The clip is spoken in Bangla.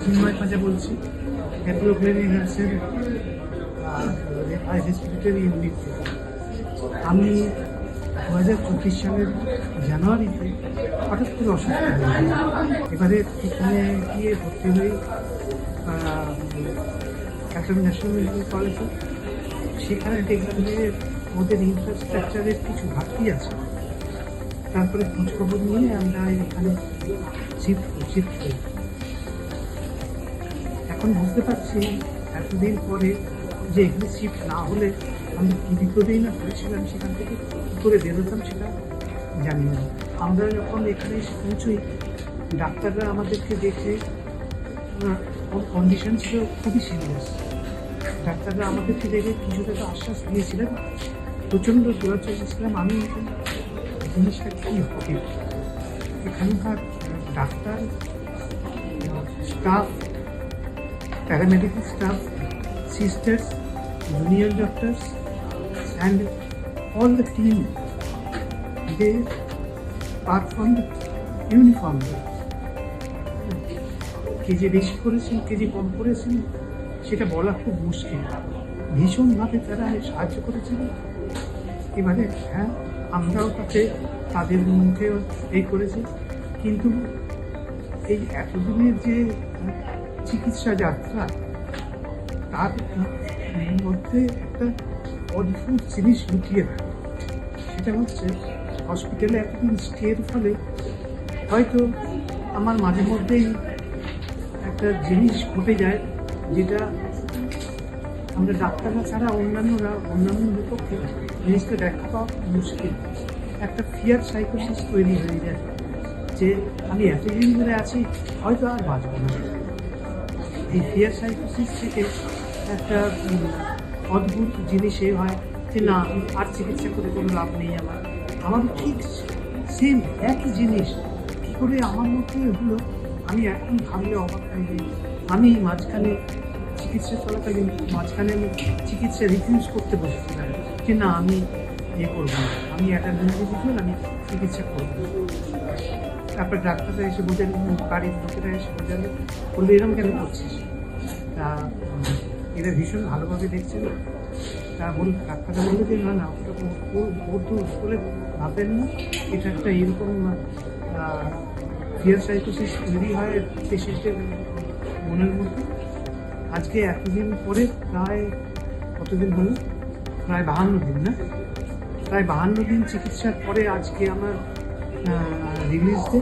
চিন্ময় পাঁজা বলছি, অ্যাপ্রোপ্লেনি নার্সের রেসপিরেটরি ইউনিট থেকে। আমি 2024 সালের জানুয়ারিতে হঠাৎ করে অসুস্থ হয়ে যাই। এবারে এখানে গিয়ে ভর্তি হই একটা ন্যাশনাল মেডিকেল কলেজে। সেখানে দেখলাম যে ওদের ইনফ্রাস্ট্রাকচারের কিছু ঘাটতি আছে। তারপরে খোঁজখবর নিয়ে আমরা এখানে শিফট করি। এখন বুঝতে পারছি এতদিন পরে যে এখানে শিফট না হলে আমি কী বিপদেই না করেছিলাম, সেখান থেকে কী করে বেরোতাম সেটা জানি না। আমরা যখন এখানে এসে পৌঁছই, ডাক্তাররা আমাদেরকে দেখে কন্ডিশন ছিল খুবই সিরিয়াস। ডাক্তাররা আমাদেরকে দেখে কিছুটা তো আশ্বাস দিয়েছিলেন, প্রচণ্ড দৌড় চলেছিলাম আমি জিনিসটা কী হবে। এখানকার doctor, staff, paramedical staff, sisters, junior doctors, and all the team, they performed uniformly. কে যে বেশি করেছেন, কে যে কম করেছেন সেটা বলা খুব মুশকিল। ভীষণভাবে তারা সাহায্য করেছেন। এবারে হ্যাঁ, আমরাও তাদের মুখেও এই করেছি, কিন্তু এই এতদিনের যে চিকিৎসা যাত্রা, তার মধ্যে একটা অদ্ভুত জিনিস লুকিয়ে থাকে। সেটা হচ্ছে হসপিটালে এতদিন স্টের ফলে হয়তো আমার মাঝে মধ্যেই একটা জিনিস ঘটে যায়, যেটা আমরা ডাক্তাররা ছাড়া অন্যান্য পক্ষে জিনিসটা ব্যাখ্যা পাওয়া মুশকিল। একটা ফিয়ার সাইকোসিস তৈরি হয়ে যায় যে আমি এতদিন ধরে আছি, হয়তো আর বাঁচব না। এই ফিয়ার সাইকোসিস থেকে একটা অদ্ভুত জিনিস হয় যে না, আর চিকিৎসা করে কোনো লাভ নেই। আমার ঠিক সেম একই জিনিস কী করে আমার মধ্যে হলো, আমি এখন ভাবলে অবাক হয়ে যাই। আমি মাঝখানে চিকিৎসা চলাকালীন আমি চিকিৎসা রিফিউজ করতে বসেছিলাম যে না, আমি করবো না, আমি একটা নির্দিষ্ট আমি চিকিৎসা করবো। তারপর ডাক্তাররা এসে বোঝালেন, বাড়ির লোকেরা এসে বোঝালেন, বললো এরকম কেন করছিস। তা এরা ভীষণ ভালোভাবে দেখছিল। তা ডাক্তাররা বললো যে না, ওর তো বলে ভাববেন না, এটা একটা এরকম ফিয়ার সাইকোসিস তৈরি হয় পেশেন্টের মনের মধ্যে। আজকে এতদিন পরে প্রায় কতদিন হলো, প্রায় 52 দিন, না প্রায় 52 দিন চিকিৎসার পরে আজকে আমার রিলিজ ডে।